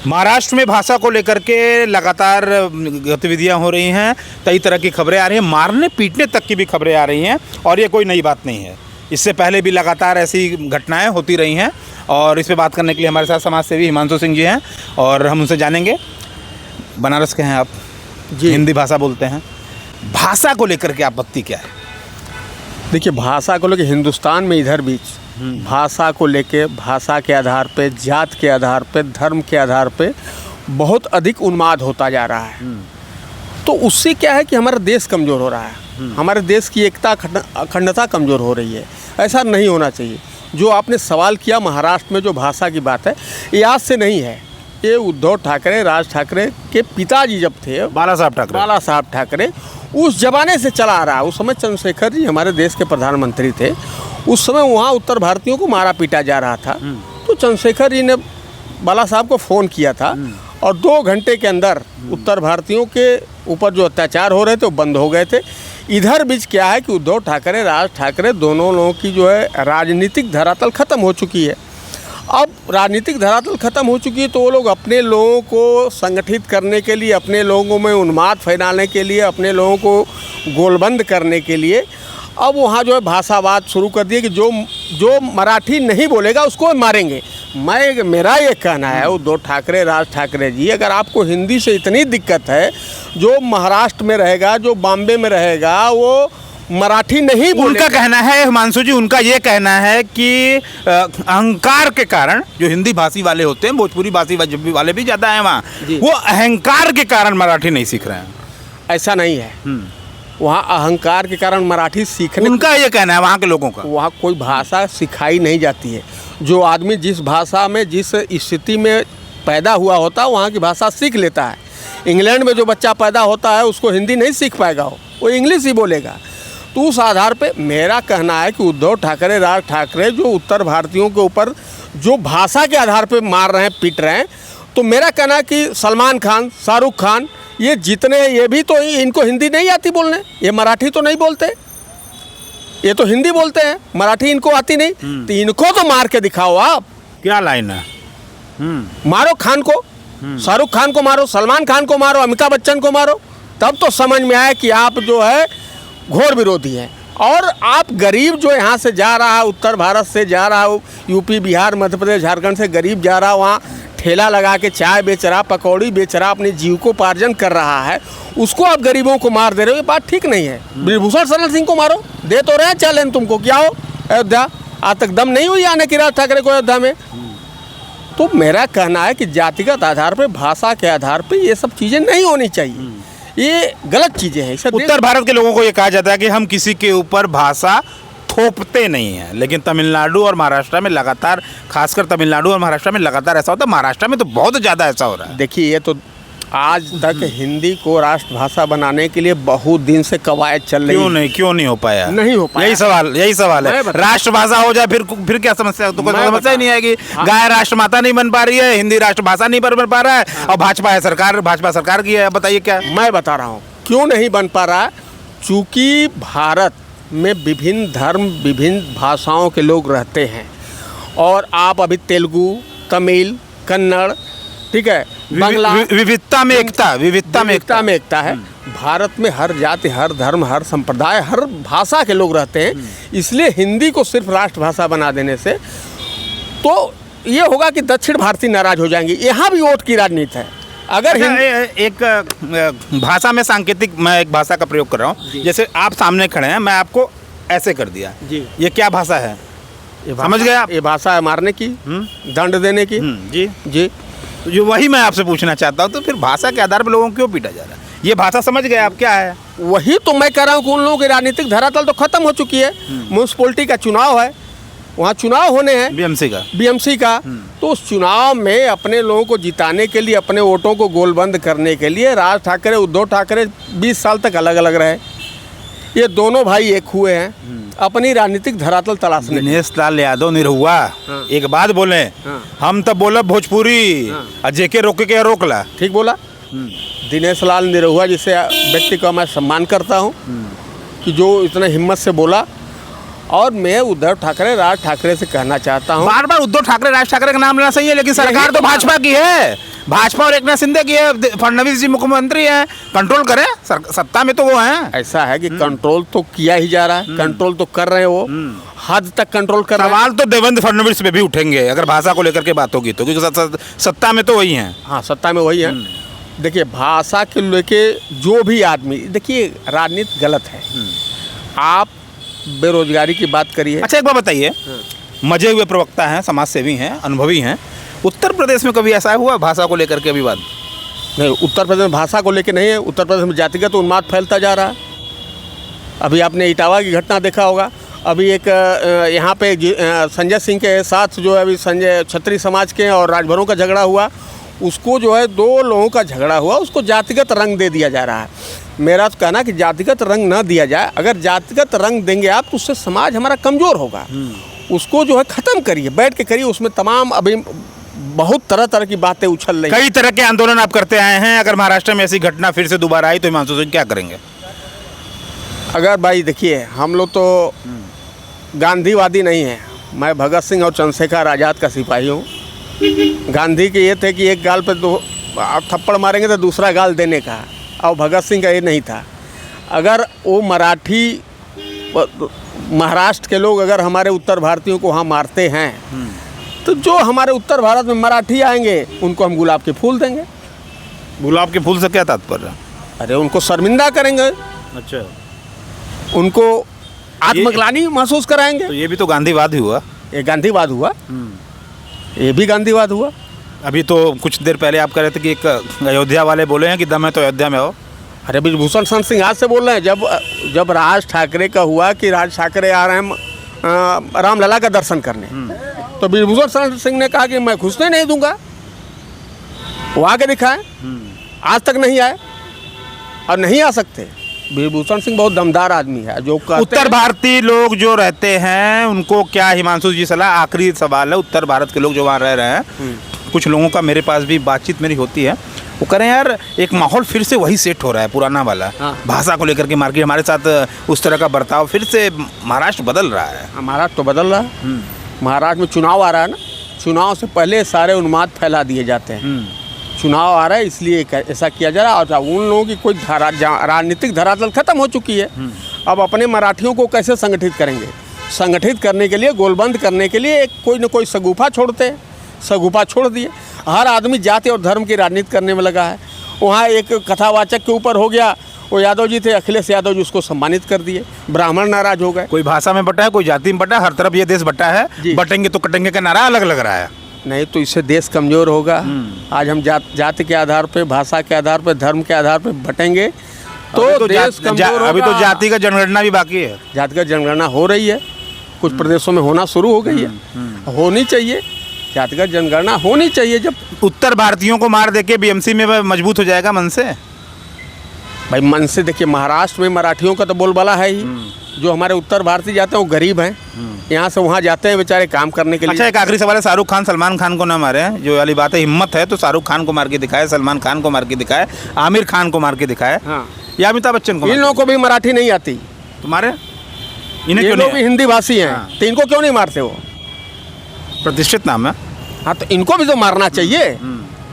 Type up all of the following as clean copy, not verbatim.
महाराष्ट्र में भाषा को लेकर के लगातार गतिविधियां हो रही हैं, कई तरह की खबरें आ रही हैं, मारने पीटने तक की भी खबरें आ रही हैं और ये कोई नई बात नहीं है। इससे पहले भी लगातार ऐसी घटनाएं होती रही हैं और इस पे बात करने के लिए हमारे साथ समाज सेवी हिमांशु सिंह जी हैं और हम उनसे जानेंगे। बनारस के हैं आप जी, हिंदी भाषा बोलते हैं, भाषा को लेकर के आपत्ति क्या है? देखिए, भाषा को लेकर हिंदुस्तान में इधर बीच भाषा को लेके, भाषा के आधार पे, जात के आधार पे, धर्म के आधार पे बहुत अधिक उन्माद होता जा रहा है। तो उससे क्या है कि हमारा देश कमज़ोर हो रहा है, हमारे देश की एकता अखंडता कमज़ोर हो रही है। ऐसा नहीं होना चाहिए। जो आपने सवाल किया महाराष्ट्र में जो भाषा की बात है, ये आज से नहीं है। ये उद्धव ठाकरे, राज ठाकरे के पिताजी जब थे, बाला साहब ठाकरे, उस जमाने से चला आ रहा है। उस समय चंद्रशेखर जी हमारे देश के प्रधानमंत्री थे। उस समय वहाँ उत्तर भारतीयों को मारा पीटा जा रहा था। तो चंद्रशेखर जी ने बाला साहब को फ़ोन किया था और 2 घंटे के अंदर उत्तर भारतीयों के ऊपर जो अत्याचार हो रहे थे वो बंद हो गए थे। इधर बीच क्या है कि उद्धव ठाकरे, राज ठाकरे, दोनों लोगों की जो है राजनीतिक धरातल ख़त्म हो चुकी है। अब राजनीतिक धरातल ख़त्म हो चुकी है तो वो लोग अपने लोगों को संगठित करने के लिए, अपने लोगों में उन्माद फैलाने के लिए, अपने लोगों को गोलबंद करने के लिए अब वहाँ जो है भाषावाद शुरू कर दिए कि जो मराठी नहीं बोलेगा उसको मारेंगे। मेरा ये कहना है उद्धव ठाकरे, राज ठाकरे जी, अगर आपको हिंदी से इतनी दिक्कत है, जो महाराष्ट्र में रहेगा, जो बॉम्बे में रहेगा, वो मराठी नहीं बोलेगा। उनका कहना है, हिमांशु जी, उनका ये कहना है कि अहंकार के कारण जो हिंदी भाषी वाले होते हैं, भोजपुरी भाषी वाले भी ज़्यादा हैं वहाँ, वो अहंकार के कारण मराठी नहीं सीख रहे हैं। ऐसा नहीं है। वहाँ अहंकार के कारण मराठी सीखने, उनका ये कहना है वहाँ के लोगों का। वहाँ कोई भाषा सिखाई नहीं जाती है। जो आदमी जिस भाषा में, जिस स्थिति में पैदा हुआ होता है, वहाँ की भाषा सीख लेता है। इंग्लैंड में जो बच्चा पैदा होता है उसको हिंदी नहीं सीख पाएगा, वो इंग्लिश ही बोलेगा। तो उस आधार पे मेरा कहना है कि उद्धव ठाकरे, राज ठाकरे जो उत्तर भारतीयों के ऊपर जो भाषा के आधार पे मार रहे हैं, पीट रहे हैं, तो मेरा कहना है कि सलमान खान, शाहरुख खान, ये जितने, ये भी तो इनको हिंदी नहीं आती बोलने, ये मराठी तो नहीं बोलते, ये तो हिंदी बोलते हैं, मराठी इनको आती नहीं। तो इनको तो मार के दिखाओ आप। क्या लाइन है? मारो खान को, शाहरुख खान को मारो, सलमान खान को मारो, अमिताभ बच्चन को मारो, तब तो समझ में आए कि आप जो है घोर विरोधी हैं। और आप गरीब जो यहाँ से जा रहा है, उत्तर भारत से जा रहा है, यूपी, बिहार, मध्य प्रदेश, झारखंड से गरीब जा रहा है, वहाँ ठेला लगा के चाय बेच रहा, पकौड़ी बेच रहा, अपने जीविकोपार्जन कर रहा है, उसको आप गरीबों को मार दे रहे हो, ये बात ठीक नहीं है। ब्रिजभूषण शरण सिंह को मारो, दे तो रहे हैं चैलेंज तुमको, क्या हो अयोध्या, आज तक दम नहीं हुई आने की राज ठाकरे को अयोध्या में। तो मेरा कहना है कि जातिगत आधार पर, भाषा के आधार पर ये सब चीज़ें नहीं होनी चाहिए, ये गलत चीज़ें हैं। उत्तर भारत के लोगों को ये कहा जाता है कि हम किसी के ऊपर भाषा थोपते नहीं हैं, लेकिन तमिलनाडु और महाराष्ट्र में लगातार, खासकर तमिलनाडु और महाराष्ट्र में लगातार ऐसा होता है। महाराष्ट्र में तो बहुत ज़्यादा ऐसा हो रहा है। देखिए, ये तो आज तक हिंदी को राष्ट्रभाषा बनाने के लिए बहुत दिन से कवायद चल रही है। क्यों नहीं हो पाया? नहीं हो पाया। यही सवाल है। राष्ट्रभाषा हो जाए फिर क्या समस्या? तो कोई समस्या ही नहीं आएगी। गाय राष्ट्रमाता नहीं बन पा रही है, हिंदी राष्ट्रभाषा नहीं बन पा रहा है, और भाजपा सरकार की है। बताइए क्या? मैं बता रहा हूँ क्यों नहीं बन पा रहा है। चूँकि भारत में विभिन्न धर्म, विभिन्न भाषाओं के लोग रहते हैं, और आप अभी तेलुगु, तमिल, कन्नड़, ठीक है, बांग्ला, विविधता में एकता है। भारत में हर जाति, हर धर्म, हर संप्रदाय, हर भाषा के लोग रहते हैं। इसलिए हिंदी को सिर्फ राष्ट्रभाषा बना देने से तो ये होगा कि दक्षिण भारतीय नाराज हो जाएंगे। यहाँ भी वोट की राजनीति है। अगर एक भाषा में सांकेतिक, मैं एक भाषा का प्रयोग कर रहा हूँ, जैसे आप सामने खड़े हैं, मैं आपको ऐसे कर दिया जी, ये क्या भाषा है? समझ गए आप? ये भाषा है मारने की, दंड देने की। जी जी, तो जो वही मैं आपसे पूछना चाहता हूँ, तो फिर भाषा के आधार पर लोगों को क्यों पीटा जा रहा है? ये भाषा समझ गए आप क्या है? वही तो मैं कह रहा हूँ कि उन लोगों की राजनीतिक धरातल तो खत्म हो चुकी है। म्यूनसिपैलिटी का चुनाव है, वहाँ चुनाव होने हैं, बीएमसी का। तो उस चुनाव में अपने लोगों को जिताने के लिए, अपने वोटों को गोलबंद करने के लिए राज ठाकरे, उद्धव ठाकरे 20 साल तक अलग अलग रहे। ये दोनों भाई एक हुए हैं अपनी राजनीतिक धरातल तलाशने। दिनेश लाल यादव निरहुआ एक बात बोले, हम तब बोला भोजपुरी, जेके रोके के रोकला। ठीक बोला। दिनेश लाल निरहुआ जिसे व्यक्ति का मैं सम्मान करता हूँ कि जो इतना हिम्मत से बोला। और मैं उद्धव ठाकरे, राज ठाकरे से कहना चाहता हूँ, बार बार उद्धव ठाकरे, राज ठाकरे का नाम लेना सही है, लेकिन सरकार तो भाजपा की है। भाजपा और एकनाथ शिंदे की है, फडणवीस जी मुख्यमंत्री हैं, कंट्रोल करें, सत्ता में तो वो हैं। ऐसा है कि कंट्रोल तो किया ही जा रहा है, कंट्रोल तो कर रहे हैं वो, हद तक कंट्रोल कर रहे हैं। सवाल तो देवेंद्र फडणवीस पे भी उठेंगे अगर भाषा को लेकर के बात होगी तो, क्योंकि सत्ता में तो वही हैं। हाँ, सत्ता में वही है। देखिए, भाषा के लेके जो भी आदमी, देखिए राजनीति गलत है। आप बेरोजगारी की बात करिए। अच्छा, एक बात बताइए, मजे हुए प्रवक्ता हैं, समाज सेवी हैं, अनुभवी हैं, उत्तर प्रदेश में कभी ऐसा हुआ भाषा को लेकर के विवाद? नहीं, उत्तर प्रदेश में भाषा को लेकर नहीं है। उत्तर प्रदेश में जातिगत उन्माद फैलता जा रहा है। अभी आपने इटावा की घटना देखा होगा। अभी एक यहाँ पे संजय सिंह के साथ जो है अभी संजय क्षत्रिय समाज के और राजभरों का झगड़ा हुआ, उसको जो है 2 लोगों का झगड़ा हुआ, उसको जातिगत रंग दे दिया जा रहा है। मेरा तो कहना कि जातिगत रंग न दिया जाए। अगर जातिगत रंग देंगे आप तो उससे समाज हमारा कमज़ोर होगा। उसको जो है ख़त्म करिए, बैठ के करिए। उसमें तमाम अभी बहुत तरह तरह की बातें उछल रही हैं। कई तरह के आंदोलन आप करते आए हैं, अगर महाराष्ट्र में ऐसी घटना फिर से दोबारा आई तो हिमांशु सिंह क्या करेंगे? अगर भाई देखिए, हम लोग तो गांधीवादी नहीं हैं। मैं भगत सिंह और चंद्रशेखर आज़ाद का सिपाही हूँ। गांधी के ये थे कि एक गाल पे 2 थप्पड़ मारेंगे तो दूसरा गाल देने का, और भगत सिंह का ये नहीं था। अगर वो मराठी महाराष्ट्र के लोग अगर हमारे उत्तर भारतीयों को वहाँ मारते हैं तो जो हमारे उत्तर भारत में मराठी आएंगे उनको हम गुलाब के फूल देंगे। गुलाब के फूल से क्या तात्पर्य? अरे उनको शर्मिंदा करेंगे, अच्छा, उनको आत्मग्लानि महसूस कराएंगे। तो ये भी तो गांधीवाद ही हुआ। ये गांधीवाद हुआ, ये भी गांधीवाद हुआ। अभी तो कुछ देर पहले आप कह रहे थे कि एक अयोध्या वाले बोले हैं कि दम है तो अयोध्या में आओ। अरे ब्रिजभूषण शरण सिंह आज से बोल रहे हैं। जब राज ठाकरे का हुआ कि राज ठाकरे आ रहे हैं रामलला का दर्शन करने, तो ब्रिजभूषण शरण सिंह ने कहा कि मैं घुसने नहीं दूंगा। वो आके दिखाए, आज तक नहीं आए और नहीं आ सकते। ब्रिजभूषण सिंह बहुत दमदार आदमी है। जो उत्तर भारतीय लोग जो रहते हैं उनको क्या हिमांशु जी सलाह, आखिरी सवाल है, उत्तर भारत के लोग जो वहाँ रह रहे हैं, कुछ लोगों का मेरे पास भी बातचीत मेरी होती है, वो कह रहे हैं यार एक माहौल फिर से वही सेट हो रहा है पुराना वाला। हाँ। भाषा को लेकर के मार्केट हमारे साथ उस तरह का बर्ताव फिर से महाराष्ट्र बदल रहा है। महाराष्ट्र तो बदल रहा है। महाराष्ट्र में चुनाव आ रहा है ना, चुनाव से पहले सारे उन्माद फैला दिए जाते हैं। चुनाव आ रहा है इसलिए ऐसा किया जा रहा है। और उन लोगों की कोई राजनीतिक धरातल खत्म हो चुकी है। अब अपने मराठियों को कैसे संगठित करेंगे? संगठित करने के लिए, गोलबंद करने के लिए कोई न कोई सगुफा छोड़ते हैं। सगुफा छोड़ दिए। हर आदमी जाति और धर्म की राजनीति करने में लगा है। वहाँ एक कथावाचक के ऊपर हो गया, वो यादव जी थे, अखिलेश यादव जी, उसको सम्मानित कर दिए। ब्राह्मण नाराज हो गए। कोई भाषा में बटा है, कोई जाति में बटा है, हर तरफ ये देश बटा है। बटेंगे तो कटेंगे का नारा अलग लग रहा है। नहीं तो इससे देश कमज़ोर होगा। आज हम जाति के आधार पे, भाषा के आधार पे, धर्म के आधार पे बटेंगे तो देश कमज़ोर होगा। अभी तो जाति का जनगणना भी बाकी है। जातिगत जनगणना हो रही है, कुछ प्रदेशों में होना शुरू हो गई है। होनी चाहिए, जातिगत जनगणना होनी चाहिए। जब उत्तर भारतीयों को मार देके बीएमसी में मजबूत हो जाएगा मन से। भाई मन से देखिए, महाराष्ट्र में मराठियों का तो बोलबाला है ही। जो हमारे उत्तर भारतीय जाते हैं वो गरीब हैं, यहाँ से वहाँ जाते हैं बेचारे काम करने के लिए। अच्छा, एक आखिरी सवाल है, शाहरुख खान सलमान खान को ना मारे, जो वाली बात है, हिम्मत है तो शाहरुख खान को मार के दिखाए, सलमान खान को मार के दिखाए, आमिर खान को मार के दिखाए, हाँ, या अमिताभ बच्चन को। इन लोगों को भी मराठी नहीं आती। तुम्हारे इन्हें ये लोग भी हिंदी भाषी हैं। हाँ। तो इनको क्यों नहीं मारते? वो प्रतिष्ठित नाम है। हाँ, तो इनको भी तो मारना चाहिए।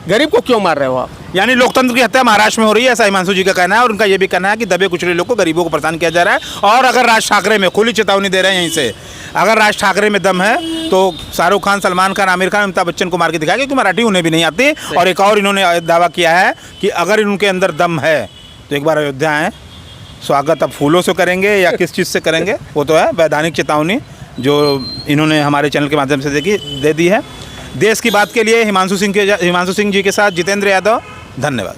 गरीब को क्यों मार रहे हो आप? यानी लोकतंत्र की हत्या महाराष्ट्र में हो रही है, ऐसा हिमांशु जी का कहना है। और उनका ये भी कहना है कि दबे कुचले लोग को, गरीबों को परेशान किया जा रहा है। और अगर राज ठाकरे में, खुली चेतावनी दे रहे हैं यहीं से, अगर राज ठाकरे में दम है तो शाहरुख खान, सलमान खान, आमिर खान, अमिताभ बच्चन को मार के दिखाया, क्योंकि मराठी उन्हें भी नहीं आती। और एक और इन्होंने दावा किया है कि अगर इनके अंदर दम है तो एक बार अयोध्या आएँ। स्वागत अब फूलों से करेंगे या किस चीज़ से करेंगे, वो तो है वैधानिक चेतावनी जो इन्होंने हमारे चैनल के माध्यम से दे दी है। देश की बात के लिए हिमांशु सिंह जी के साथ जितेंद्र यादव, धन्यवाद।